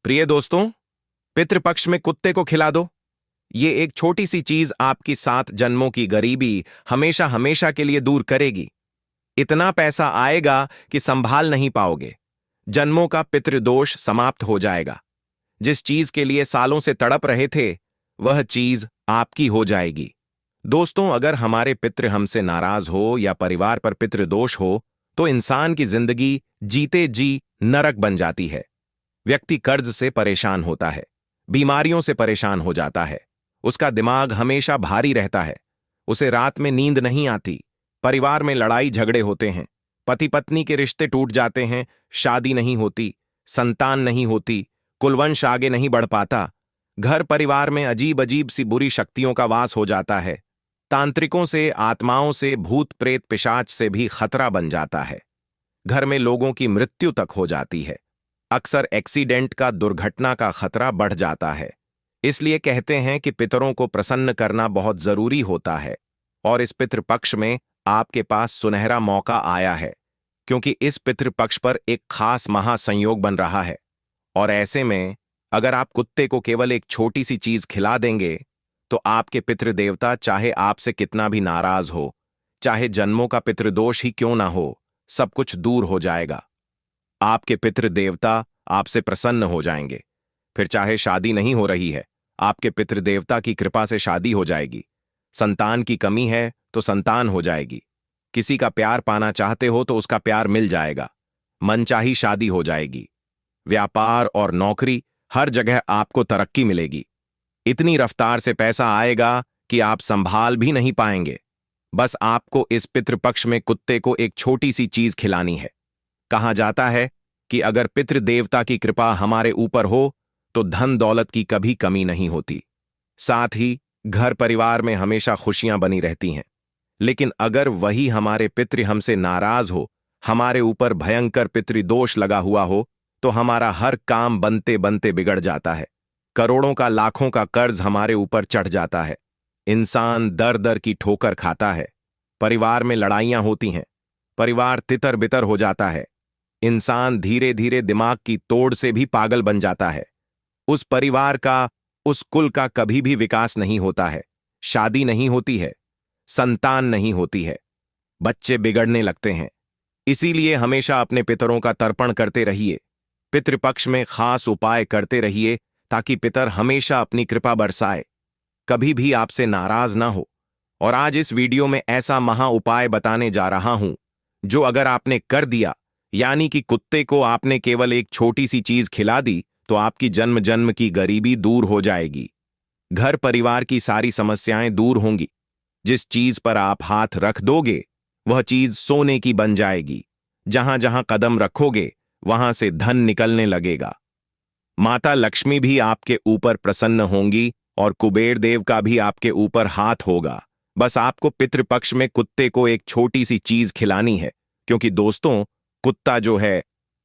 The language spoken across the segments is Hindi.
प्रिय दोस्तों, पितृपक्ष में कुत्ते को खिला दो। ये एक छोटी सी चीज आपकी 7 जन्मों की गरीबी हमेशा हमेशा के लिए दूर करेगी। इतना पैसा आएगा कि संभाल नहीं पाओगे। जन्मों का पितृदोष समाप्त हो जाएगा। जिस चीज के लिए सालों से तड़प रहे थे, वह चीज आपकी हो जाएगी। दोस्तों, अगर हमारे पितृ हमसे नाराज हो या परिवार पर पितृदोष हो, तो इंसान की जिंदगी जीते जी नरक बन जाती है। व्यक्ति कर्ज से परेशान होता है, बीमारियों से परेशान हो जाता है, उसका दिमाग हमेशा भारी रहता है, उसे रात में नींद नहीं आती, परिवार में लड़ाई झगड़े होते हैं, पति पत्नी के रिश्ते टूट जाते हैं, शादी नहीं होती, संतान नहीं होती, कुलवंश आगे नहीं बढ़ पाता, घर परिवार में अजीब अजीब सी बुरी शक्तियों का वास हो जाता है, तांत्रिकों से, आत्माओं से, भूत प्रेत पिशाच से भी खतरा बन जाता है, घर में लोगों की मृत्यु तक हो जाती है, अक्सर एक्सीडेंट का, दुर्घटना का खतरा बढ़ जाता है। इसलिए कहते हैं कि पितरों को प्रसन्न करना बहुत जरूरी होता है। और इस पितृपक्ष में आपके पास सुनहरा मौका आया है, क्योंकि इस पितृपक्ष पर एक खास महासंयोग बन रहा है। और ऐसे में अगर आप कुत्ते को केवल एक छोटी सी चीज खिला देंगे, तो आपके पितृदेवता चाहे आपसे कितना भी नाराज हो, चाहे जन्मों का पितृदोष ही क्यों ना हो, सब कुछ दूर हो जाएगा। आपके पितृदेवता आपसे प्रसन्न हो जाएंगे। फिर चाहे शादी नहीं हो रही है, आपके पितृदेवता की कृपा से शादी हो जाएगी। संतान की कमी है तो संतान हो जाएगी। किसी का प्यार पाना चाहते हो तो उसका प्यार मिल जाएगा। मनचाही शादी हो जाएगी। व्यापार और नौकरी, हर जगह आपको तरक्की मिलेगी। इतनी रफ्तार से पैसा आएगा कि आप संभाल भी नहीं पाएंगे। बस आपको इस पितृपक्ष में कुत्ते को एक छोटी सी चीज खिलानी है। कहा जाता है कि अगर पितृदेवता की कृपा हमारे ऊपर हो तो धन दौलत की कभी कमी नहीं होती। साथ ही घर परिवार में हमेशा खुशियां बनी रहती हैं। लेकिन अगर वही हमारे पितृ हमसे नाराज हो, हमारे ऊपर भयंकर पितृदोष लगा हुआ हो, तो हमारा हर काम बनते बनते बिगड़ जाता है। करोड़ों का, लाखों का कर्ज हमारे ऊपर चढ़ जाता है। इंसान दर दर की ठोकर खाता है। परिवार में लड़ाइयां होती हैं। परिवार तितर बितर हो जाता है। इंसान धीरे धीरे दिमाग की तोड़ से भी पागल बन जाता है। उस परिवार का, उस कुल का कभी भी विकास नहीं होता है। शादी नहीं होती है, संतान नहीं होती है, बच्चे बिगड़ने लगते हैं। इसीलिए हमेशा अपने पितरों का तर्पण करते रहिए। पितृपक्ष में खास उपाय करते रहिए ताकि पितर हमेशा अपनी कृपा बरसाए, कभी भी आपसे नाराज ना हो। और आज इस वीडियो में ऐसा महा उपाय बताने जा रहा हूं, जो अगर आपने कर दिया, यानी कि कुत्ते को आपने केवल एक छोटी सी चीज खिला दी, तो आपकी जन्म जन्म की गरीबी दूर हो जाएगी। घर परिवार की सारी समस्याएं दूर होंगी। जिस चीज पर आप हाथ रख दोगे, वह चीज सोने की बन जाएगी। जहां जहां कदम रखोगे, वहां से धन निकलने लगेगा। माता लक्ष्मी भी आपके ऊपर प्रसन्न होंगी और कुबेर देव का भी आपके ऊपर हाथ होगा। बस आपको पितृपक्ष में कुत्ते को एक छोटी सी चीज खिलानी है, क्योंकि दोस्तों, कुत्ता जो है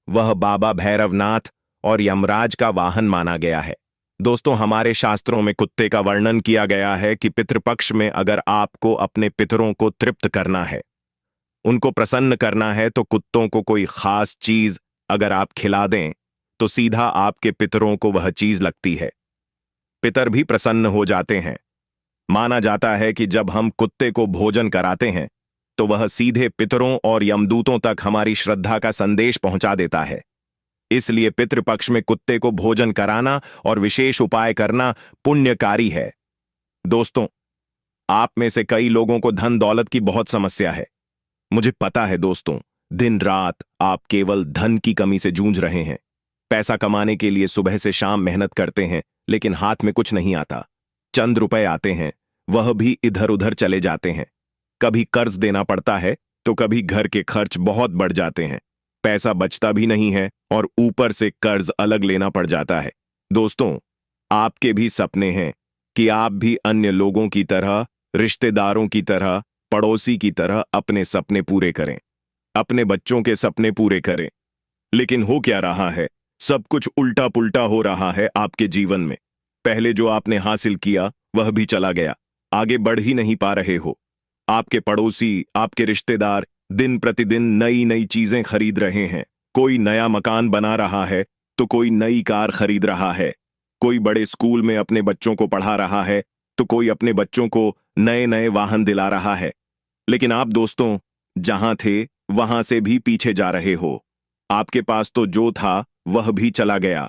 वह बाबा भैरवनाथ और यमराज का वाहन माना गया है। दोस्तों, हमारे शास्त्रों में कुत्ते का वर्णन किया गया है कि पितृपक्ष में अगर आपको अपने पितरों को तृप्त करना है, उनको प्रसन्न करना है, तो कुत्तों को कोई खास चीज अगर आप खिला दें, तो सीधा आपके पितरों को वह चीज लगती है। पितर भी प्रसन्न हो जाते हैं। माना जाता है कि जब हम कुत्ते को भोजन कराते हैं, तो वह सीधे पितरों और यमदूतों तक हमारी श्रद्धा का संदेश पहुंचा देता है। इसलिए पितृपक्ष में कुत्ते को भोजन कराना और विशेष उपाय करना पुण्यकारी है। दोस्तों, आप में से कई लोगों को धन दौलत की बहुत समस्या है। मुझे पता है दोस्तों, दिन रात आप केवल धन की कमी से जूझ रहे हैं। पैसा कमाने के लिए सुबह से शाम मेहनत करते हैं, लेकिन हाथ में कुछ नहीं आता। चंद रुपए आते हैं, वह भी इधर उधर चले जाते हैं। कभी कर्ज देना पड़ता है, तो कभी घर के खर्च बहुत बढ़ जाते हैं। पैसा बचता भी नहीं है और ऊपर से कर्ज अलग लेना पड़ जाता है। दोस्तों, आपके भी सपने हैं कि आप भी अन्य लोगों की तरह, रिश्तेदारों की तरह, पड़ोसी की तरह अपने सपने पूरे करें, अपने बच्चों के सपने पूरे करें। लेकिन हो क्या रहा है? सब कुछ उल्टा पुल्टा हो रहा है आपके जीवन में। पहले जो आपने हासिल किया वह भी चला गया, आगे बढ़ ही नहीं पा रहे हो। आपके पड़ोसी, आपके रिश्तेदार दिन प्रतिदिन नई नई चीजें खरीद रहे हैं। कोई नया मकान बना रहा है, तो कोई नई कार खरीद रहा है, कोई बड़े स्कूल में अपने बच्चों को पढ़ा रहा है, तो कोई अपने बच्चों को नए नए वाहन दिला रहा है। लेकिन आप दोस्तों, जहां थे वहां से भी पीछे जा रहे हो। आपके पास तो जो था वह भी चला गया।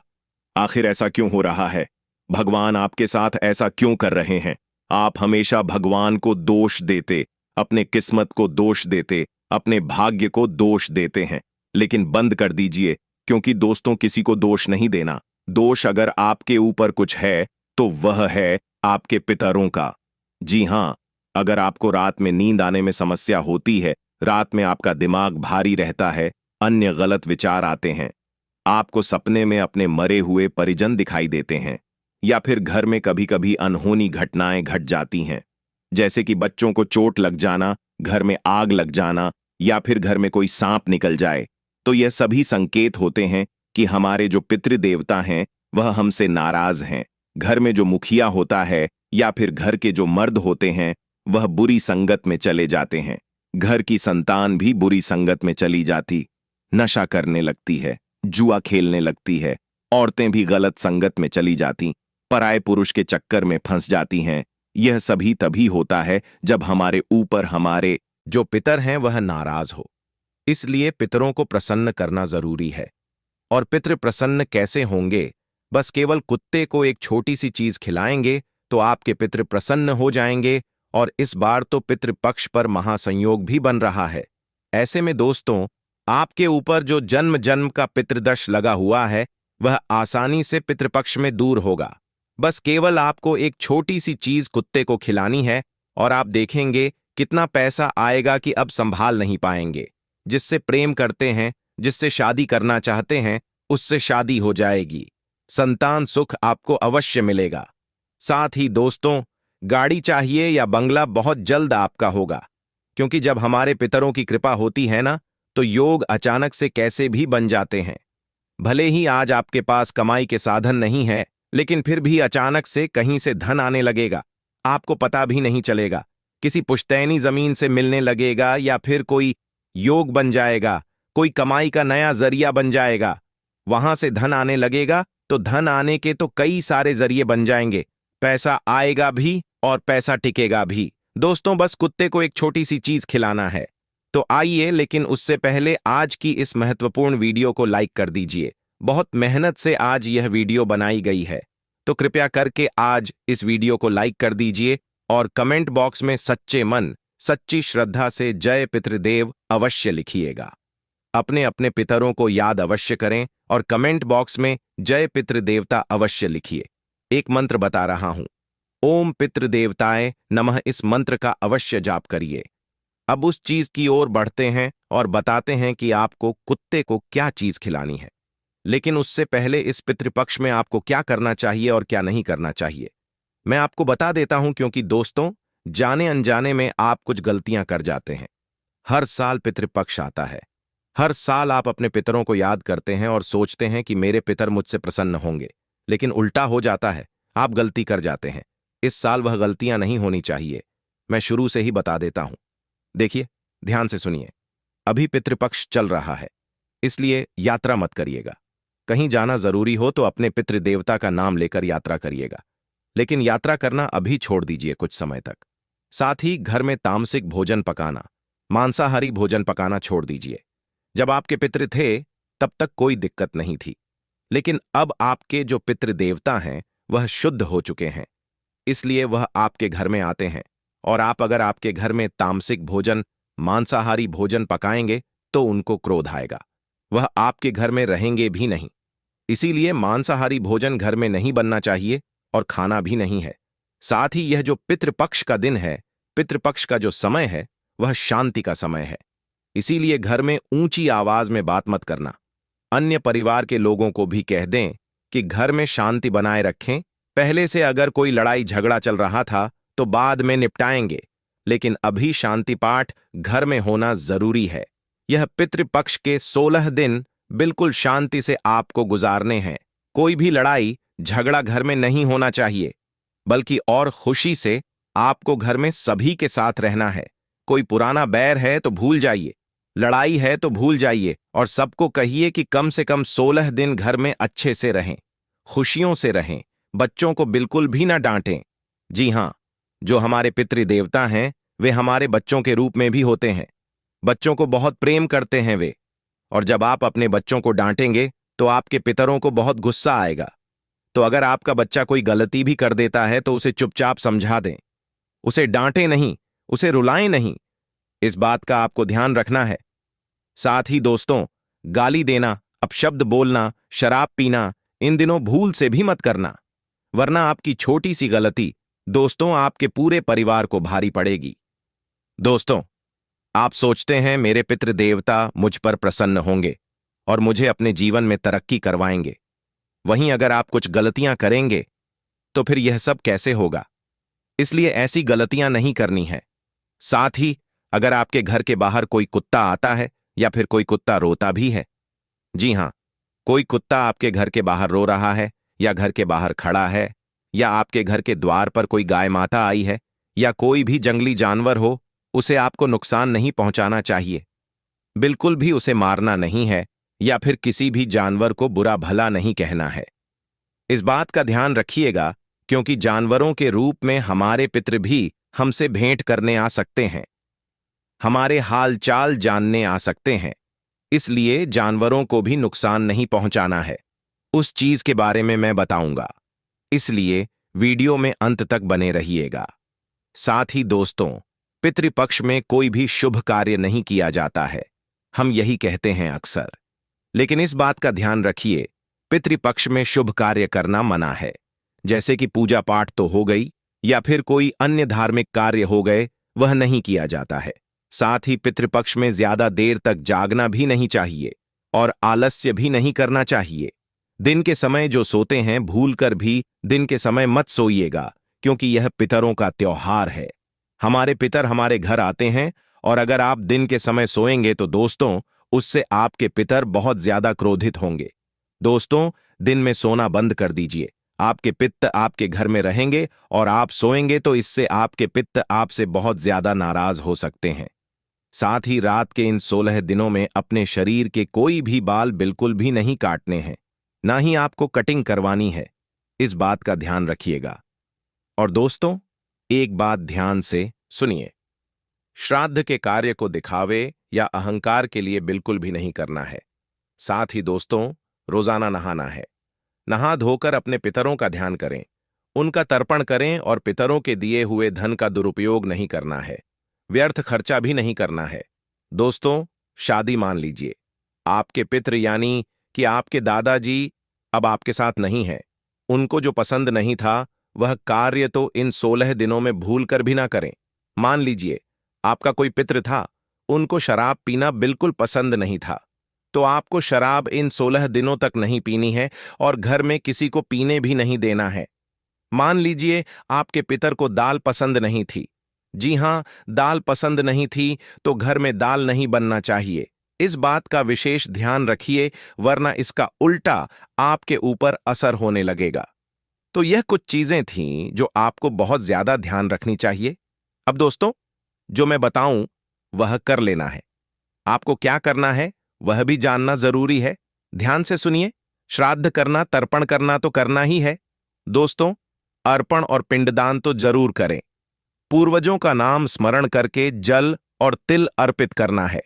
आखिर ऐसा क्यों हो रहा है? भगवान आपके साथ ऐसा क्यों कर रहे हैं? आप हमेशा भगवान को दोष देते, अपने किस्मत को दोष देते, अपने भाग्य को दोष देते हैं। लेकिन बंद कर दीजिए, क्योंकि दोस्तों किसी को दोष नहीं देना। दोष अगर आपके ऊपर कुछ है तो वह है आपके पितरों का। जी हां, अगर आपको रात में नींद आने में समस्या होती है, रात में आपका दिमाग भारी रहता है, अन्य गलत विचार आते हैं, आपको सपने में अपने मरे हुए परिजन दिखाई देते हैं, या फिर घर में कभी कभी अनहोनी घटनाएं घट जाती हैं, जैसे कि बच्चों को चोट लग जाना, घर में आग लग जाना, या फिर घर में कोई सांप निकल जाए, तो यह सभी संकेत होते हैं कि हमारे जो पितृदेवता हैं वह हमसे नाराज हैं। घर में जो मुखिया होता है या फिर घर के जो मर्द होते हैं वह बुरी संगत में चले जाते हैं। घर की संतान भी बुरी संगत में चली जाती, नशा करने लगती है, जुआ खेलने लगती है, औरतें भी गलत संगत में चली जाती, पराये पुरुष के चक्कर में फंस जाती हैं। यह सभी तभी होता है जब हमारे ऊपर हमारे जो पितर हैं वह नाराज हो। इसलिए पितरों को प्रसन्न करना जरूरी है। और पितृ प्रसन्न कैसे होंगे? बस केवल कुत्ते को एक छोटी सी चीज खिलाएंगे तो आपके पितृ प्रसन्न हो जाएंगे। और इस बार तो पितृपक्ष पर महासंयोग भी बन रहा है। ऐसे में दोस्तों, आपके ऊपर जो जन्म जन्म का पितृदश लगा हुआ है वह आसानी से पितृपक्ष में दूर होगा। बस केवल आपको एक छोटी सी चीज कुत्ते को खिलानी है और आप देखेंगे कितना पैसा आएगा कि अब संभाल नहीं पाएंगे। जिससे प्रेम करते हैं, जिससे शादी करना चाहते हैं, उससे शादी हो जाएगी। संतान सुख आपको अवश्य मिलेगा। साथ ही दोस्तों, गाड़ी चाहिए या बंगला बहुत जल्द आपका होगा, क्योंकि जब हमारे पितरों की कृपा होती है ना, तो योग अचानक से कैसे भी बन जाते हैं। भले ही आज आपके पास कमाई के साधन नहीं है, लेकिन फिर भी अचानक से कहीं से धन आने लगेगा, आपको पता भी नहीं चलेगा। किसी पुश्तैनी जमीन से मिलने लगेगा या फिर कोई योग बन जाएगा, कोई कमाई का नया जरिया बन जाएगा, वहां से धन आने लगेगा। तो धन आने के तो कई सारे जरिए बन जाएंगे, पैसा आएगा भी और पैसा टिकेगा भी। दोस्तों, बस कुत्ते को एक छोटी सी चीज खिलाना है। तो आइए, लेकिन उससे पहले आज की इस महत्वपूर्ण वीडियो को लाइक कर दीजिए। बहुत मेहनत से आज यह वीडियो बनाई गई है, तो कृपया करके आज इस वीडियो को लाइक कर दीजिए और कमेंट बॉक्स में सच्चे मन, सच्ची श्रद्धा से जय पितृदेव अवश्य लिखिएगा। अपने अपने पितरों को याद अवश्य करें और कमेंट बॉक्स में जय पितृदेवता अवश्य लिखिए। एक मंत्र बता रहा हूं, ओम पितृदेवताय नमः। इस मंत्र का अवश्य जाप करिए। अब उस चीज की ओर बढ़ते हैं और बताते हैं कि आपको कुत्ते को क्या चीज खिलानी है। लेकिन उससे पहले इस पितृपक्ष में आपको क्या करना चाहिए और क्या नहीं करना चाहिए, मैं आपको बता देता हूं, क्योंकि दोस्तों, जाने अनजाने में आप कुछ गलतियां कर जाते हैं। हर साल पितृपक्ष आता है, हर साल आप अपने पितरों को याद करते हैं और सोचते हैं कि मेरे पितर मुझसे प्रसन्न होंगे, लेकिन उल्टा हो जाता है, आप गलती कर जाते हैं। इस साल वह गलतियां नहीं होनी चाहिए, मैं शुरू से ही बता देता हूं। देखिए, ध्यान से सुनिए। अभी पितृपक्ष चल रहा है, इसलिए यात्रा मत करिएगा। कहीं जाना जरूरी हो तो अपने पितृदेवता का नाम लेकर यात्रा करिएगा, लेकिन यात्रा करना अभी छोड़ दीजिए कुछ समय तक। साथ ही घर में तामसिक भोजन पकाना, मांसाहारी भोजन पकाना छोड़ दीजिए। जब आपके पितृ थे तब तक कोई दिक्कत नहीं थी, लेकिन अब आपके जो पितृदेवता हैं वह शुद्ध हो चुके हैं, इसलिए वह आपके घर में आते हैं। और आप अगर आपके घर में तामसिक भोजन, मांसाहारी भोजन पकाएंगे तो उनको क्रोध आएगा, वह आपके घर में रहेंगे भी नहीं। इसीलिए मांसाहारी भोजन घर में नहीं बनना चाहिए और खाना भी नहीं है। साथ ही यह जो पितृपक्ष का दिन है, पितृपक्ष का जो समय है, वह शांति का समय है। इसीलिए घर में ऊंची आवाज में बात मत करना। अन्य परिवार के लोगों को भी कह दें कि घर में शांति बनाए रखें। पहले से अगर कोई लड़ाई झगड़ा चल रहा था तो बाद में निपटाएंगे, लेकिन अभी शांति पाठ घर में होना जरूरी है। यह पितृपक्ष के 16 दिन बिल्कुल शांति से आपको गुजारने हैं। कोई भी लड़ाई झगड़ा घर में नहीं होना चाहिए, बल्कि और खुशी से आपको घर में सभी के साथ रहना है। कोई पुराना बैर है तो भूल जाइए, लड़ाई है तो भूल जाइए और सबको कहिए कि कम से कम 16 दिन घर में अच्छे से रहें, खुशियों से रहें, बच्चों को बिल्कुल भी ना डांटें। जी हां, जो हमारे पितृदेवता हैं वे हमारे बच्चों के रूप में भी होते हैं। बच्चों को बहुत प्रेम करते हैं वे, और जब आप अपने बच्चों को डांटेंगे तो आपके पितरों को बहुत गुस्सा आएगा। तो अगर आपका बच्चा कोई गलती भी कर देता है तो उसे चुपचाप समझा दें, उसे डांटें नहीं, उसे रुलाएं नहीं। इस बात का आपको ध्यान रखना है। साथ ही दोस्तों, गाली देना, अपशब्द बोलना, शराब पीना इन दिनों भूल से भी मत करना, वरना आपकी छोटी सी गलती दोस्तों आपके पूरे परिवार को भारी पड़ेगी। दोस्तों, आप सोचते हैं मेरे पितृदेवता मुझ पर प्रसन्न होंगे और मुझे अपने जीवन में तरक्की करवाएंगे। वहीं अगर आप कुछ गलतियां करेंगे तो फिर यह सब कैसे होगा? इसलिए ऐसी गलतियां नहीं करनी है। साथ ही अगर आपके घर के बाहर कोई कुत्ता आता है या फिर कोई कुत्ता रोता भी है, जी हां, कोई कुत्ता आपके घर के बाहर रो रहा है या घर के बाहर खड़ा है, या आपके घर के द्वार पर कोई गाय माता आई है या कोई भी जंगली जानवर हो, उसे आपको नुकसान नहीं पहुंचाना चाहिए। बिल्कुल भी उसे मारना नहीं है या फिर किसी भी जानवर को बुरा भला नहीं कहना है। इस बात का ध्यान रखिएगा, क्योंकि जानवरों के रूप में हमारे पितृ भी हमसे भेंट करने आ सकते हैं, हमारे हालचाल जानने आ सकते हैं। इसलिए जानवरों को भी नुकसान नहीं पहुंचाना है। उस चीज के बारे में मैं बताऊंगा, इसलिए वीडियो में अंत तक बने रहिएगा। साथ ही दोस्तों, पितृपक्ष में कोई भी शुभ कार्य नहीं किया जाता है, हम यही कहते हैं अक्सर। लेकिन इस बात का ध्यान रखिए, पितृपक्ष में शुभ कार्य करना मना है। जैसे कि पूजा पाठ तो हो गई या फिर कोई अन्य धार्मिक कार्य हो गए, वह नहीं किया जाता है। साथ ही पितृपक्ष में ज्यादा देर तक जागना भी नहीं चाहिए और आलस्य भी नहीं करना चाहिए। दिन के समय जो सोते हैं, भूलकर भी दिन के समय मत सोइएगा, क्योंकि यह पितरों का त्योहार है। हमारे पितर हमारे घर आते हैं, और अगर आप दिन के समय सोएंगे तो दोस्तों उससे आपके पितर बहुत ज्यादा क्रोधित होंगे। दोस्तों, दिन में सोना बंद कर दीजिए। आपके पित्त आपके घर में रहेंगे और आप सोएंगे तो इससे आपके पित्त आपसे बहुत ज्यादा नाराज हो सकते हैं। साथ ही रात के इन 16 दिनों में अपने शरीर के कोई भी बाल बिल्कुल भी नहीं काटने हैं, ना ही आपको कटिंग करवानी है। इस बात का ध्यान रखिएगा। और दोस्तों, एक बात ध्यान से सुनिए, श्राद्ध के कार्य को दिखावे या अहंकार के लिए बिल्कुल भी नहीं करना है। साथ ही दोस्तों, रोजाना नहाना है। नहा धोकर अपने पितरों का ध्यान करें, उनका तर्पण करें और पितरों के दिए हुए धन का दुरुपयोग नहीं करना है, व्यर्थ खर्चा भी नहीं करना है। दोस्तों, शादी मान लीजिए, आपके पितृ यानी कि आपके दादाजी अब आपके साथ नहीं है, उनको जो पसंद नहीं था वह कार्य तो इन 16 दिनों में भूल कर भी ना करें। मान लीजिए आपका कोई पितृ था, उनको शराब पीना बिल्कुल पसंद नहीं था, तो आपको शराब इन 16 दिनों तक नहीं पीनी है और घर में किसी को पीने भी नहीं देना है। मान लीजिए आपके पितर को दाल पसंद नहीं थी, जी हां, दाल पसंद नहीं थी तो घर में दाल नहीं बनना चाहिए। इस बात का विशेष ध्यान रखिए, वरना इसका उल्टा आपके ऊपर असर होने लगेगा। तो यह कुछ चीजें थीं जो आपको बहुत ज्यादा ध्यान रखनी चाहिए। अब दोस्तों, जो मैं बताऊं वह कर लेना है। आपको क्या करना है वह भी जानना जरूरी है। ध्यान से सुनिए। श्राद्ध करना, तर्पण करना तो करना ही है। दोस्तों, अर्पण और पिंडदान तो जरूर करें। पूर्वजों का नाम स्मरण करके जल और तिल अर्पित करना है।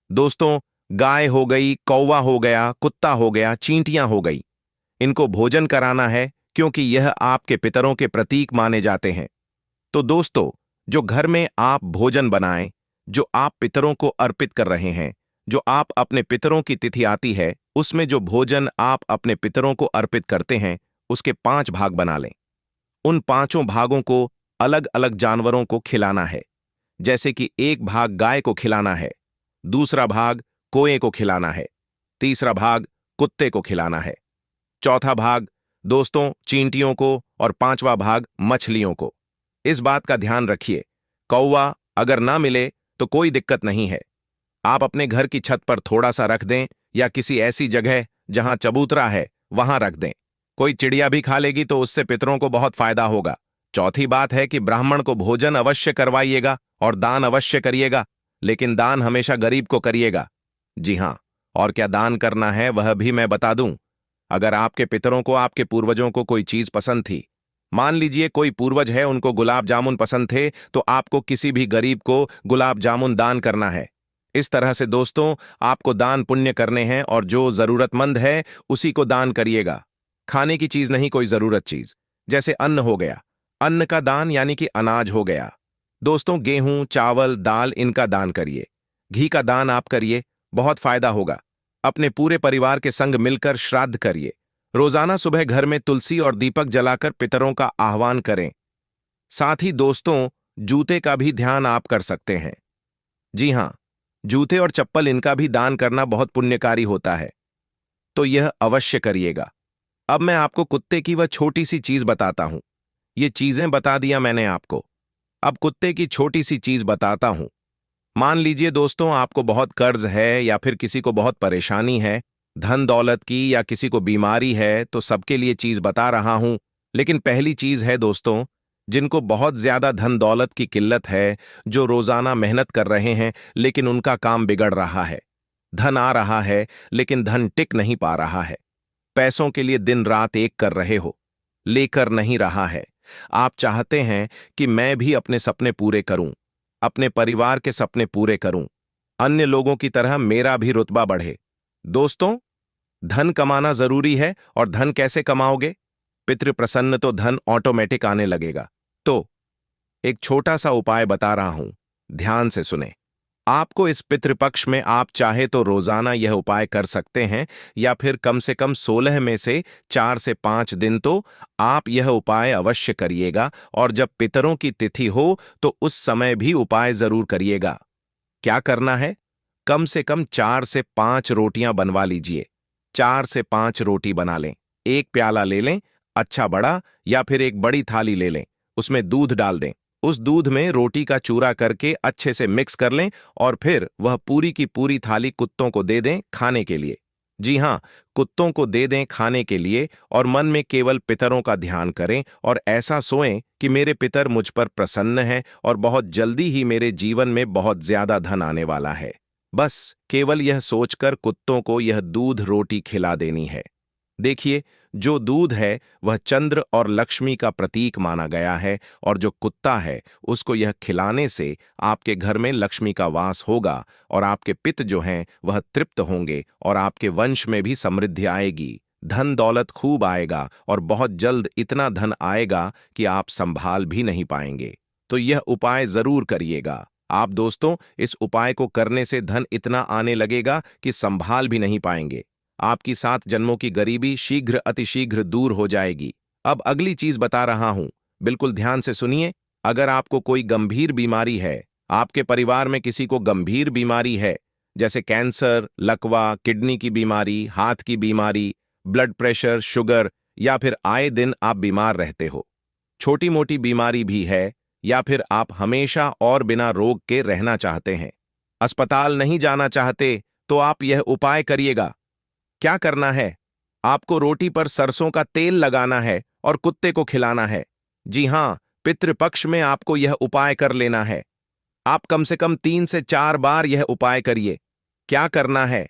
दोस्तों, गाय हो गई, कौवा हो गया, कुत्ता हो गया, चींटियां हो गई, इनको भोजन कराना है, क्योंकि यह आपके पितरों के प्रतीक माने जाते हैं। तो दोस्तों, जो घर में आप भोजन बनाएं, जो आप पितरों को अर्पित कर रहे हैं, जो आप अपने पितरों की तिथि आती है, उसमें जो भोजन आप अपने पितरों को अर्पित करते हैं, उसके 5 भाग बना लें। उन 5 भागों को अलग अलग जानवरों को खिलाना है। जैसे कि एक भाग गाय को खिलाना है, दूसरा भाग कोए को खिलाना है, तीसरा भाग कुत्ते को खिलाना है, चौथा भाग दोस्तों चींटियों को, और 5वां भाग मछलियों को। इस बात का ध्यान रखिए, कौवा अगर ना मिले तो कोई दिक्कत नहीं है, आप अपने घर की छत पर थोड़ा सा रख दें या किसी ऐसी जगह जहां चबूतरा है वहां रख दें। कोई चिड़िया भी खा लेगी तो उससे पितरों को बहुत फायदा होगा। चौथी बात है कि ब्राह्मण को भोजन अवश्य करवाइएगा और दान अवश्य करिएगा। लेकिन दान हमेशा गरीब को करिएगा। जी हाँ, और क्या दान करना है वह भी मैं बता दूं। अगर आपके पितरों को, आपके पूर्वजों को कोई चीज पसंद थी, मान लीजिए कोई पूर्वज है उनको गुलाब जामुन पसंद थे, तो आपको किसी भी गरीब को गुलाब जामुन दान करना है। इस तरह से दोस्तों, आपको दान पुण्य करने हैं और जो जरूरतमंद है उसी को दान करिएगा। खाने की चीज नहीं, कोई जरूरत चीज, जैसे अन्न हो गया, अन्न का दान यानी कि अनाज हो गया। दोस्तों, गेहूं, चावल, दाल, इनका दान करिए। घी का दान आप करिए, बहुत फायदा होगा। अपने पूरे परिवार के संग मिलकर श्राद्ध करिए। रोजाना सुबह घर में तुलसी और दीपक जलाकर पितरों का आह्वान करें। साथ ही दोस्तों, जूते का भी ध्यान आप कर सकते हैं। जी हां, जूते और चप्पल, इनका भी दान करना बहुत पुण्यकारी होता है, तो यह अवश्य करिएगा। अब मैं आपको कुत्ते की वह छोटी सी चीज बताता हूं। ये चीजें बता दिया मैंने आपको, अब कुत्ते की छोटी सी चीज बताता हूं। मान लीजिए दोस्तों, आपको बहुत कर्ज है या फिर किसी को बहुत परेशानी है, धन दौलत की, या किसी को बीमारी है, तो सबके लिए चीज बता रहा हूं। लेकिन पहली चीज है दोस्तों, जिनको बहुत ज्यादा धन दौलत की किल्लत है, जो रोजाना मेहनत कर रहे हैं लेकिन उनका काम बिगड़ रहा है। धन आ रहा है लेकिन धन टिक नहीं पा रहा है। पैसों के लिए दिन रात एक कर रहे हो, लेकर नहीं रहा है। आप चाहते हैं कि मैं भी अपने सपने पूरे करूं, अपने परिवार के सपने पूरे करूं, अन्य लोगों की तरह मेरा भी रुतबा बढ़े। दोस्तों, धन कमाना जरूरी है, और धन कैसे कमाओगे? पितृ प्रसन्न तो धन ऑटोमेटिक आने लगेगा। तो एक छोटा सा उपाय बता रहा हूं, ध्यान से सुने। आपको इस पितृपक्ष में आप चाहे तो रोजाना यह उपाय कर सकते हैं, या फिर कम से कम 16 में से 4 से 5 दिन तो आप यह उपाय अवश्य करिएगा, और जब पितरों की तिथि हो तो उस समय भी उपाय जरूर करिएगा। क्या करना है? कम से कम 4 से 5 रोटियां बनवा लीजिए। 4 से 5 रोटी बना लें, एक प्याला ले लें, अच्छा बड़ा, या फिर एक बड़ी थाली ले लें, उसमें दूध डाल दें। उस दूध में रोटी का चूरा करके अच्छे से मिक्स कर लें, और फिर वह पूरी की पूरी थाली कुत्तों को दे दें खाने के लिए। जी हां, कुत्तों को दे दें खाने के लिए, और मन में केवल पितरों का ध्यान करें और ऐसा सोएं कि मेरे पितर मुझ पर प्रसन्न हैं और बहुत जल्दी ही मेरे जीवन में बहुत ज्यादा धन आने वाला है। बस केवल यह सोचकर कुत्तों को यह दूध रोटी खिला देनी है। देखिए, जो दूध है वह चंद्र और लक्ष्मी का प्रतीक माना गया है, और जो कुत्ता है उसको यह खिलाने से आपके घर में लक्ष्मी का वास होगा, और आपके पिता जो हैं वह तृप्त होंगे, और आपके वंश में भी समृद्धि आएगी, धन दौलत खूब आएगा, और बहुत जल्द इतना धन आएगा कि आप संभाल भी नहीं पाएंगे। तो यह उपाय जरूर करिएगा आप दोस्तों। इस उपाय को करने से धन इतना आने लगेगा कि संभाल भी नहीं पाएंगे। आपकी 7 जन्मों की गरीबी शीघ्र अतिशीघ्र दूर हो जाएगी। अब अगली चीज बता रहा हूं, बिल्कुल ध्यान से सुनिए। अगर आपको कोई गंभीर बीमारी है, आपके परिवार में किसी को गंभीर बीमारी है, जैसे कैंसर, लकवा, किडनी की बीमारी, हाथ की बीमारी, ब्लड प्रेशर, शुगर, या फिर आए दिन आप बीमार रहते हो, छोटी मोटी बीमारी भी है, या फिर आप हमेशा और बिना रोग के रहना चाहते हैं, अस्पताल नहीं जाना चाहते, तो आप यह उपाय करिएगा। क्या करना है? आपको रोटी पर सरसों का तेल लगाना है और कुत्ते को खिलाना है। जी हां, पितृपक्ष में आपको यह उपाय कर लेना है। आप कम से कम 3 से 4 बार यह उपाय करिए। क्या करना है?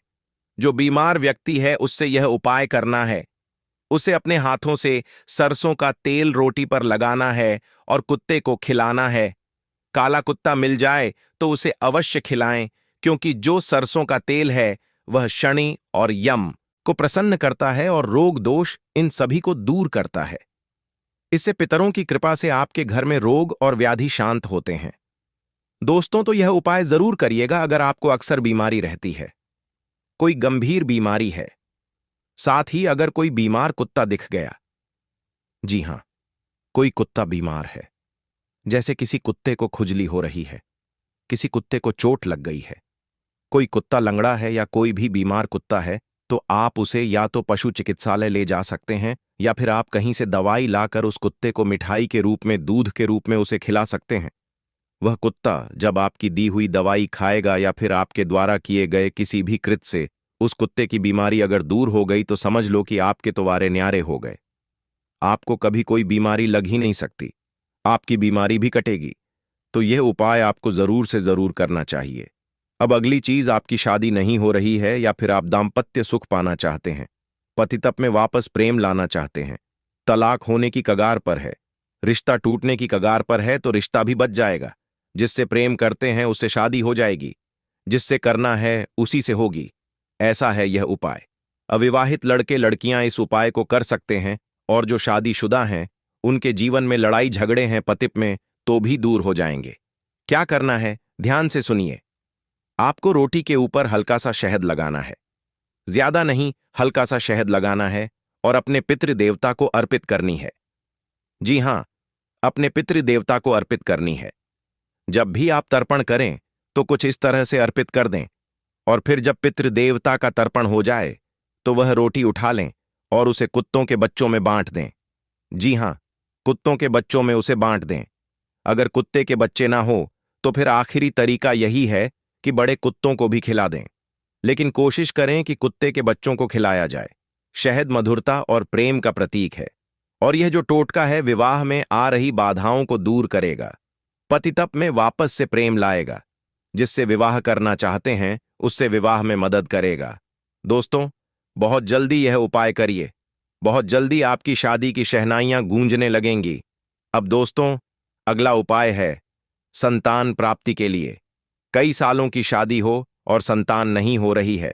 जो बीमार व्यक्ति है उससे यह उपाय करना है। उसे अपने हाथों से सरसों का तेल रोटी पर लगाना है और कुत्ते को खिलाना है। काला कुत्ता मिल जाए तो उसे अवश्य खिलाएं, क्योंकि जो सरसों का तेल है वह शनि और यम को प्रसन्न करता है और रोग दोष इन सभी को दूर करता है। इससे पितरों की कृपा से आपके घर में रोग और व्याधि शांत होते हैं। दोस्तों, तो यह उपाय जरूर करिएगा अगर आपको अक्सर बीमारी रहती है, कोई गंभीर बीमारी है। साथ ही अगर कोई बीमार कुत्ता दिख गया, जी हां, कोई कुत्ता बीमार है, जैसे किसी कुत्ते को खुजली हो रही है, किसी कुत्ते को चोट लग गई है, कोई कुत्ता लंगड़ा है, या कोई भी बीमार कुत्ता है, तो आप उसे या तो पशु चिकित्सालय ले जा सकते हैं, या फिर आप कहीं से दवाई लाकर उस कुत्ते को मिठाई के रूप में, दूध के रूप में उसे खिला सकते हैं। वह कुत्ता जब आपकी दी हुई दवाई खाएगा, या फिर आपके द्वारा किए गए किसी भी कृत्य से उस कुत्ते की बीमारी अगर दूर हो गई, तो समझ लो कि आपके तो वारे न्यारे हो गए। आपको कभी कोई बीमारी लग ही नहीं सकती, आपकी बीमारी भी कटेगी। तो यह उपाय आपको जरूर से जरूर करना चाहिए। अब अगली चीज, आपकी शादी नहीं हो रही है या फिर आप दाम्पत्य सुख पाना चाहते हैं, पतितप में वापस प्रेम लाना चाहते हैं, तलाक होने की कगार पर है, रिश्ता टूटने की कगार पर है, तो रिश्ता भी बच जाएगा। जिससे प्रेम करते हैं उससे शादी हो जाएगी, जिससे करना है उसी से होगी। ऐसा है यह उपाय। अविवाहित लड़के लड़कियां इस उपाय को कर सकते हैं, और जो शादीशुदा हैं उनके जीवन में लड़ाई झगड़े हैं पतिप में, तो भी दूर हो जाएंगे। क्या करना है, ध्यान से सुनिए। आपको रोटी के ऊपर हल्का सा शहद लगाना है, ज्यादा नहीं, हल्का सा शहद लगाना है, और अपने पितृ देवता को अर्पित करनी है। जी हां, अपने पितृ देवता को अर्पित करनी है। जब भी आप तर्पण करें तो कुछ इस तरह से अर्पित कर दें, और फिर जब पितृ देवता का तर्पण हो जाए तो वह रोटी उठा लें और उसे कुत्तों के बच्चों में बांट दें। जी हां, कुत्तों के बच्चों में उसे बांट दें। अगर कुत्ते के बच्चे ना हो तो फिर आखिरी तरीका यही है कि बड़े कुत्तों को भी खिला दें, लेकिन कोशिश करें कि कुत्ते के बच्चों को खिलाया जाए। शहद मधुरता और प्रेम का प्रतीक है, और यह जो टोटका है विवाह में आ रही बाधाओं को दूर करेगा, पतितप में वापस से प्रेम लाएगा, जिससे विवाह करना चाहते हैं उससे विवाह में मदद करेगा। दोस्तों, बहुत जल्दी यह उपाय करिए, बहुत जल्दी आपकी शादी की शहनाइयां गूंजने लगेंगी। अब दोस्तों, अगला उपाय है संतान प्राप्ति के लिए। कई सालों की शादी हो और संतान नहीं हो रही है,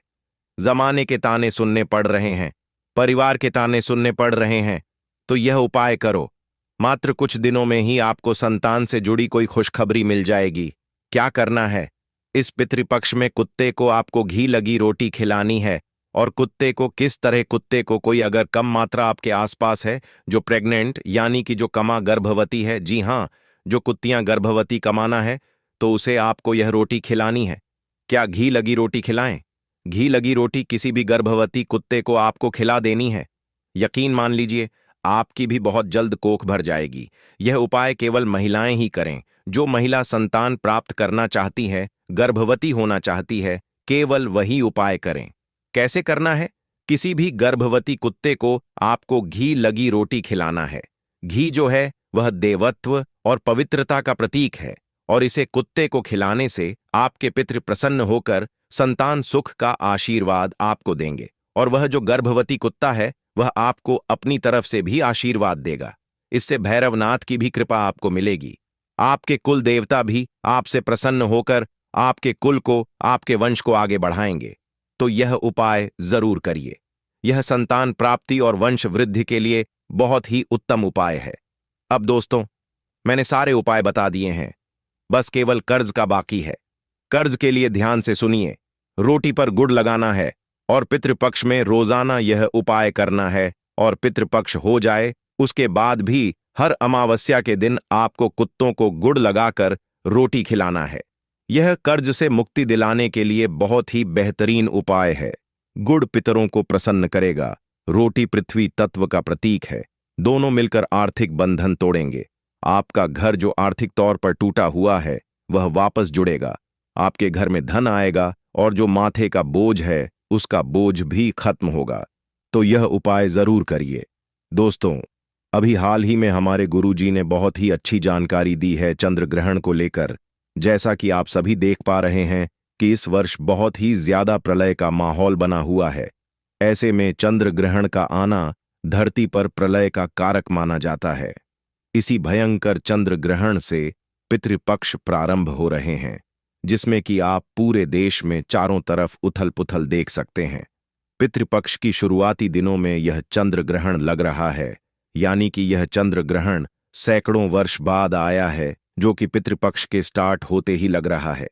जमाने के ताने सुनने पड़ रहे हैं, परिवार के ताने सुनने पड़ रहे हैं, तो यह उपाय करो। मात्र कुछ दिनों में ही आपको संतान से जुड़ी कोई खुशखबरी मिल जाएगी। क्या करना है, इस पितृपक्ष में कुत्ते को आपको घी लगी रोटी खिलानी है। और कुत्ते को किस तरह, कुत्ते को कोई अगर कम मात्रा आपके आसपास है जो प्रेग्नेंट यानी कि जो कमा गर्भवती है, जी हां, जो कुत्तियां गर्भवती कमाना है, तो उसे आपको यह रोटी खिलानी है। क्या घी लगी रोटी खिलाएं? घी लगी रोटी किसी भी गर्भवती कुत्ते को आपको खिला देनी है। यकीन मान लीजिए, आपकी भी बहुत जल्द कोख भर जाएगी। यह उपाय केवल महिलाएं ही करें। जो महिला संतान प्राप्त करना चाहती है, गर्भवती होना चाहती है, केवल वही उपाय करें। कैसे करना है? किसी भी गर्भवती कुत्ते को आपको घी लगी रोटी खिलाना है। घी जो है वह देवत्व और पवित्रता का प्रतीक है, और इसे कुत्ते को खिलाने से आपके पितृ प्रसन्न होकर संतान सुख का आशीर्वाद आपको देंगे, और वह जो गर्भवती कुत्ता है वह आपको अपनी तरफ से भी आशीर्वाद देगा। इससे भैरवनाथ की भी कृपा आपको मिलेगी। आपके कुल देवता भी आपसे प्रसन्न होकर आपके कुल को, आपके वंश को आगे बढ़ाएंगे। तो यह उपाय जरूर करिए। यह संतान प्राप्ति और वंश वृद्धि के लिए बहुत ही उत्तम उपाय है। अब दोस्तों, मैंने सारे उपाय बता दिए हैं, बस केवल कर्ज का बाकी है। कर्ज के लिए ध्यान से सुनिए। रोटी पर गुड़ लगाना है और पितृपक्ष में रोजाना यह उपाय करना है, और पितृपक्ष हो जाए उसके बाद भी हर अमावस्या के दिन आपको कुत्तों को गुड़ लगाकर रोटी खिलाना है। यह कर्ज से मुक्ति दिलाने के लिए बहुत ही बेहतरीन उपाय है। गुड़ पितरों को प्रसन्न करेगा, रोटी पृथ्वी तत्व का प्रतीक है। दोनों मिलकर आर्थिक बंधन तोड़ेंगे। आपका घर जो आर्थिक तौर पर टूटा हुआ है वह वापस जुड़ेगा। आपके घर में धन आएगा, और जो माथे का बोझ है उसका बोझ भी खत्म होगा। तो यह उपाय जरूर करिए। दोस्तों, अभी हाल ही में हमारे गुरुजी ने बहुत ही अच्छी जानकारी दी है चंद्र ग्रहण को लेकर। जैसा कि आप सभी देख पा रहे हैं कि इस वर्ष बहुत ही ज्यादा प्रलय का माहौल बना हुआ है। ऐसे में चंद्र ग्रहण का आना धरती पर प्रलय का कारक माना जाता है। इसी भयंकर चंद्र ग्रहण से पितृपक्ष प्रारंभ हो रहे हैं, जिसमें कि आप पूरे देश में चारों तरफ उथल पुथल देख सकते हैं। पितृपक्ष की शुरुआती दिनों में यह चंद्र ग्रहण लग रहा है, यानी कि यह चंद्र ग्रहण सैकड़ों वर्ष बाद आया है, जो कि पितृपक्ष के स्टार्ट होते ही लग रहा है।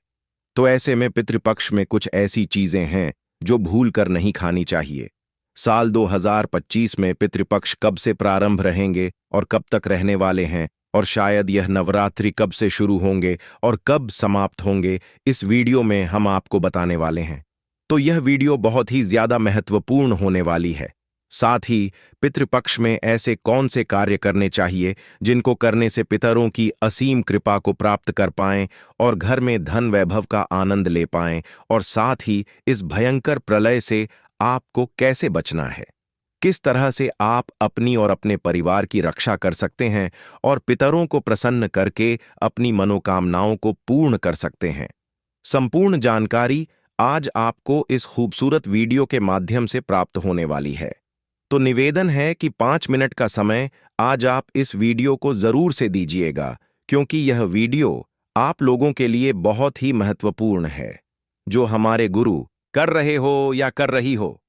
तो ऐसे में पितृपक्ष में कुछ ऐसी चीजें हैं जो भूल कर नहीं खानी चाहिए। साल 2025 में पितृपक्ष कब से प्रारंभ रहेंगे और कब तक रहने वाले हैं, और शायद यह नवरात्रि कब से शुरू होंगे और कब समाप्त होंगे, इस वीडियो में हम आपको बताने वाले हैं। तो यह वीडियो बहुत ही ज्यादा महत्वपूर्ण होने वाली है। साथ ही पितृपक्ष में ऐसे कौन से कार्य करने चाहिए जिनको करने से पितरों की असीम कृपा को प्राप्त कर पाएं और घर में धन वैभव का आनंद ले पाएं, और साथ ही इस भयंकर प्रलय से आपको कैसे बचना है, किस तरह से आप अपनी और अपने परिवार की रक्षा कर सकते हैं और पितरों को प्रसन्न करके अपनी मनोकामनाओं को पूर्ण कर सकते हैं। संपूर्ण जानकारी आज आपको इस खूबसूरत वीडियो के माध्यम से प्राप्त होने वाली है। तो निवेदन है कि 5 मिनट का समय आज आप इस वीडियो को जरूर से दीजिएगा, क्योंकि यह वीडियो आप लोगों के लिए बहुत ही महत्वपूर्ण है। जो हमारे गुरु कर रहे हो या कर रही हो,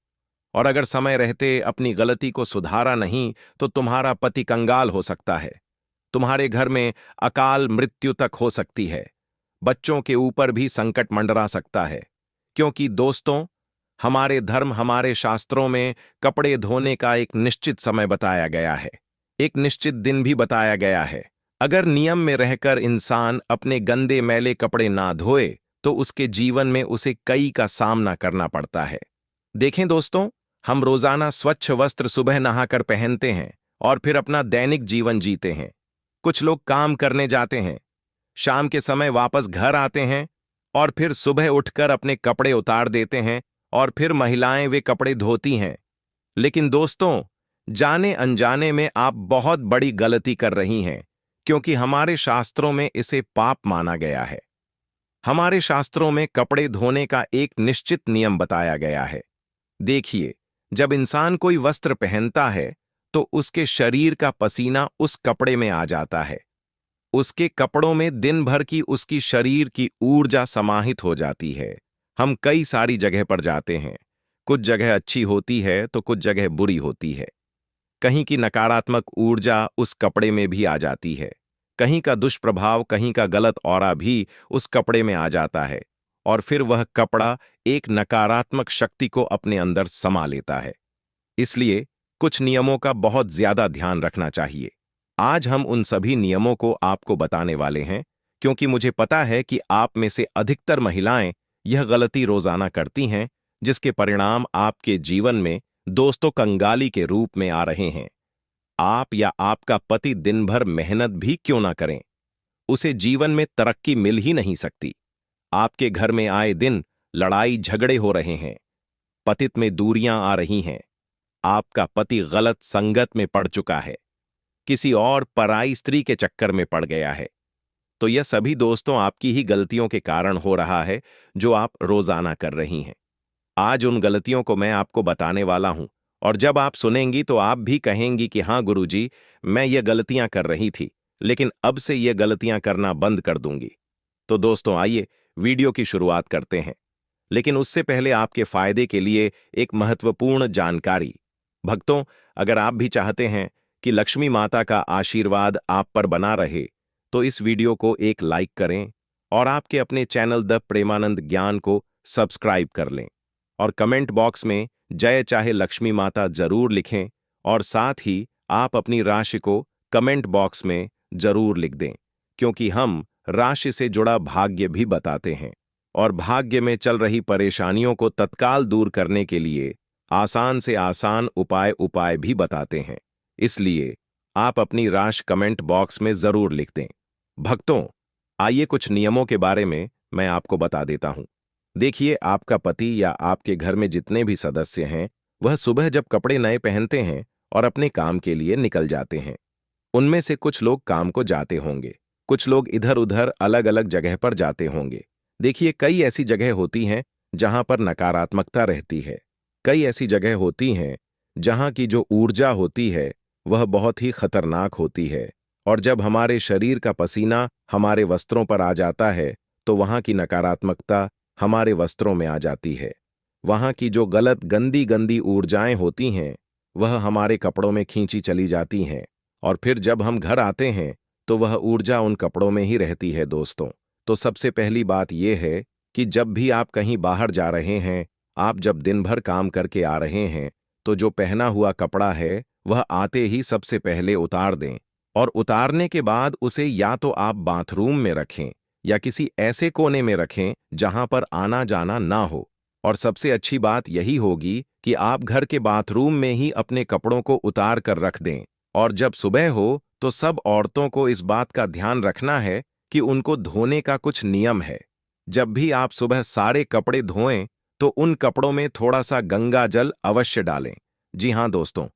और अगर समय रहते अपनी गलती को सुधारा नहीं तो तुम्हारा पति कंगाल हो सकता है, तुम्हारे घर में अकाल मृत्यु तक हो सकती है, बच्चों के ऊपर भी संकट मंडरा सकता है। क्योंकि दोस्तों, हमारे धर्म, हमारे शास्त्रों में कपड़े धोने का एक निश्चित समय बताया गया है, एक निश्चित दिन भी बताया गया है। अगर नियम में रहकर इंसान अपने गंदे मैले कपड़े ना धोए तो उसके जीवन में उसे कई का सामना करना पड़ता है। देखें दोस्तों, हम रोजाना स्वच्छ वस्त्र सुबह नहाकर पहनते हैं और फिर अपना दैनिक जीवन जीते हैं। कुछ लोग काम करने जाते हैं, शाम के समय वापस घर आते हैं और फिर सुबह उठकर अपने कपड़े उतार देते हैं और फिर महिलाएं वे कपड़े धोती हैं। लेकिन दोस्तों, जाने अनजाने में आप बहुत बड़ी गलती कर रही हैं, क्योंकि हमारे शास्त्रों में इसे पाप माना गया है। हमारे शास्त्रों में कपड़े धोने का एक निश्चित नियम बताया गया है। देखिए, जब इंसान कोई वस्त्र पहनता है तो उसके शरीर का पसीना उस कपड़े में आ जाता है। उसके कपड़ों में दिन भर की उसकी शरीर की ऊर्जा समाहित हो जाती है। हम कई सारी जगह पर जाते हैं, कुछ जगह अच्छी होती है तो कुछ जगह बुरी होती है। कहीं की नकारात्मक ऊर्जा उस कपड़े में भी आ जाती है, कहीं का दुष्प्रभाव, कहीं का गलत ऑरा भी उस कपड़े में आ जाता है, और फिर वह कपड़ा एक नकारात्मक शक्ति को अपने अंदर समा लेता है। इसलिए कुछ नियमों का बहुत ज्यादा ध्यान रखना चाहिए। आज हम उन सभी नियमों को आपको बताने वाले हैं, क्योंकि मुझे पता है कि आप में से अधिकतर महिलाएं यह गलती रोजाना करती हैं, जिसके परिणाम आपके जीवन में दोस्तों कंगाली के रूप में आ रहे हैं। आप या आपका पति दिन भर मेहनत भी क्यों ना करें, उसे जीवन में तरक्की मिल ही नहीं सकती। आपके घर में आए दिन लड़ाई झगड़े हो रहे हैं, पतित में दूरियां आ रही हैं, आपका पति गलत संगत में पड़ चुका है, किसी और पराई स्त्री के चक्कर में पड़ गया है, तो यह सभी दोस्तों आपकी ही गलतियों के कारण हो रहा है, जो आप रोजाना कर रही हैं। आज उन गलतियों को मैं आपको बताने वाला हूं, और जब आप सुनेंगी तो आप भी कहेंगी कि हाँ गुरुजी, मैं ये गलतियां कर रही थी, लेकिन अब से ये गलतियां करना बंद कर दूंगी। तो दोस्तों, आइए वीडियो की शुरुआत करते हैं। लेकिन उससे पहले आपके फायदे के लिए एक महत्वपूर्ण जानकारी। भक्तों, अगर आप भी चाहते हैं कि लक्ष्मी माता का आशीर्वाद आप पर बना रहे, तो इस वीडियो को एक लाइक करें और आपके अपने चैनल द प्रेमानंद ज्ञान को सब्सक्राइब कर लें, और कमेंट बॉक्स में जय चाहे लक्ष्मी माता जरूर लिखें, और साथ ही आप अपनी राशि को कमेंट बॉक्स में जरूर लिख दें, क्योंकि हम राशि से जुड़ा भाग्य भी बताते हैं और भाग्य में चल रही परेशानियों को तत्काल दूर करने के लिए आसान से आसान उपाय भी बताते हैं। इसलिए आप अपनी राशि कमेंट बॉक्स में जरूर लिख दें। भक्तों, आइए कुछ नियमों के बारे में मैं आपको बता देता हूं। देखिए, आपका पति या आपके घर में जितने भी सदस्य हैं, वह सुबह जब कपड़े नए पहनते हैं और अपने काम के लिए निकल जाते हैं। उनमें से कुछ लोग काम को जाते होंगे, कुछ लोग इधर उधर अलग अलग जगह पर जाते होंगे। देखिए, कई ऐसी जगह होती हैं जहां पर नकारात्मकता रहती है, कई ऐसी जगह होती हैं जहां की जो ऊर्जा होती है वह बहुत ही खतरनाक होती है, और जब हमारे शरीर का पसीना हमारे वस्त्रों पर आ जाता है तो वहां की नकारात्मकता हमारे वस्त्रों में आ जाती है। वहां की जो गलत गंदी गंदी ऊर्जाएं होती हैं वह हमारे कपड़ों में खींची चली जाती हैं, और फिर जब हम घर आते हैं तो वह ऊर्जा उन कपड़ों में ही रहती है। दोस्तों, तो सबसे पहली बात यह है कि जब भी आप कहीं बाहर जा रहे हैं, आप जब दिन भर काम करके आ रहे हैं, तो जो पहना हुआ कपड़ा है वह आते ही सबसे पहले उतार दें, और उतारने के बाद उसे या तो आप बाथरूम में रखें या किसी ऐसे कोने में रखें जहां पर आना जाना ना हो। और सबसे अच्छी बात यही होगी कि आप घर के बाथरूम में ही अपने कपड़ों को उतार कर रख दें। और जब सुबह हो तो सब औरतों को इस बात का ध्यान रखना है कि उनको धोने का कुछ नियम है। जब भी आप सुबह सारे कपड़े धोएं तो उन कपड़ों में थोड़ा सा गंगा जल अवश्य डालें। जी हाँ दोस्तों,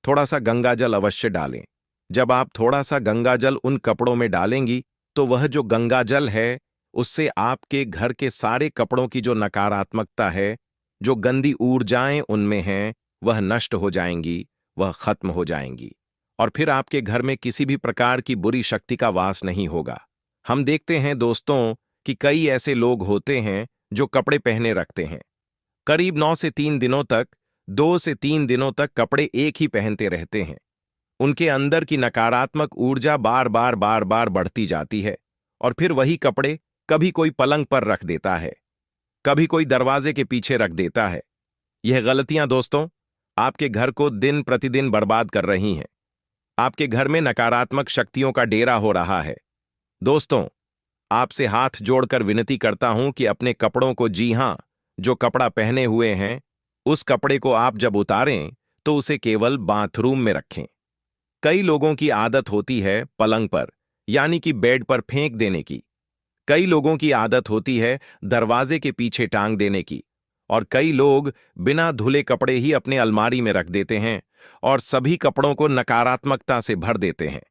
थोड़ा सा गंगा जल अवश्य डालें। जब आप थोड़ा सा गंगा जल उन कपड़ों में डालेंगी तो वह जो गंगा जल है उससे आपके घर के सारे कपड़ों की जो नकारात्मकता है, जो गंदी ऊर्जाएं उनमें हैं, वह नष्ट हो जाएंगी, वह खत्म हो जाएंगी। और फिर आपके घर में किसी भी प्रकार की बुरी शक्ति का वास नहीं होगा। हम देखते हैं दोस्तों कि कई ऐसे लोग होते हैं जो कपड़े पहने रखते हैं, करीब 9 से 3 दिनों तक, 2 से 3 दिनों तक कपड़े एक ही पहनते रहते हैं। उनके अंदर की नकारात्मक ऊर्जा बार बार बार बार बढ़ती जाती है, और फिर वही कपड़े कभी कोई पलंग पर रख देता है, कभी कोई दरवाजे के पीछे रख देता है। यह गलतियां दोस्तों आपके घर को दिन प्रतिदिन बर्बाद कर रही हैं। आपके घर में नकारात्मक शक्तियों का डेरा हो रहा है। दोस्तों, आपसे हाथ जोड़कर विनती करता हूं कि अपने कपड़ों को, जी हां, जो कपड़ा पहने हुए हैं, उस कपड़े को आप जब उतारें तो उसे केवल बाथरूम में रखें। कई लोगों की आदत होती है पलंग पर, यानी कि बेड पर फेंक देने की। कई लोगों की आदत होती है दरवाजे के पीछे टांग देने की। और कई लोग बिना धुले कपड़े ही अपने अलमारी में रख देते हैं और सभी कपड़ों को नकारात्मकता से भर देते हैं।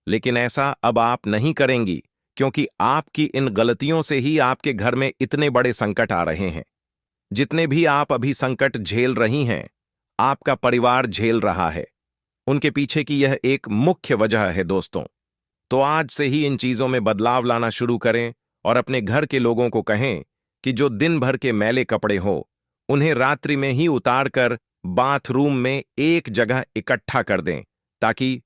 लेकिन ऐसा अब आप नहीं करेंगी, क्योंकि आपकी इन गलतियों से ही आपके घर में इतने बड़े संकट आ रहे हैं। जितने भी आप अभी संकट झेल रही हैं, आपका परिवार झेल रहा है। उनके पीछे की यह एक मुख्य वजह है दोस्तों। तो आज से ही इन चीजों में बदलाव लाना शुरू करें और अपने घर के लोगों को कहें कि जो दिन भर के मैले कपड़े हो, उन्हें रात्रि में ही उतार कर बाथरूम में एक जगह इकट्ठा कर दें, ताकि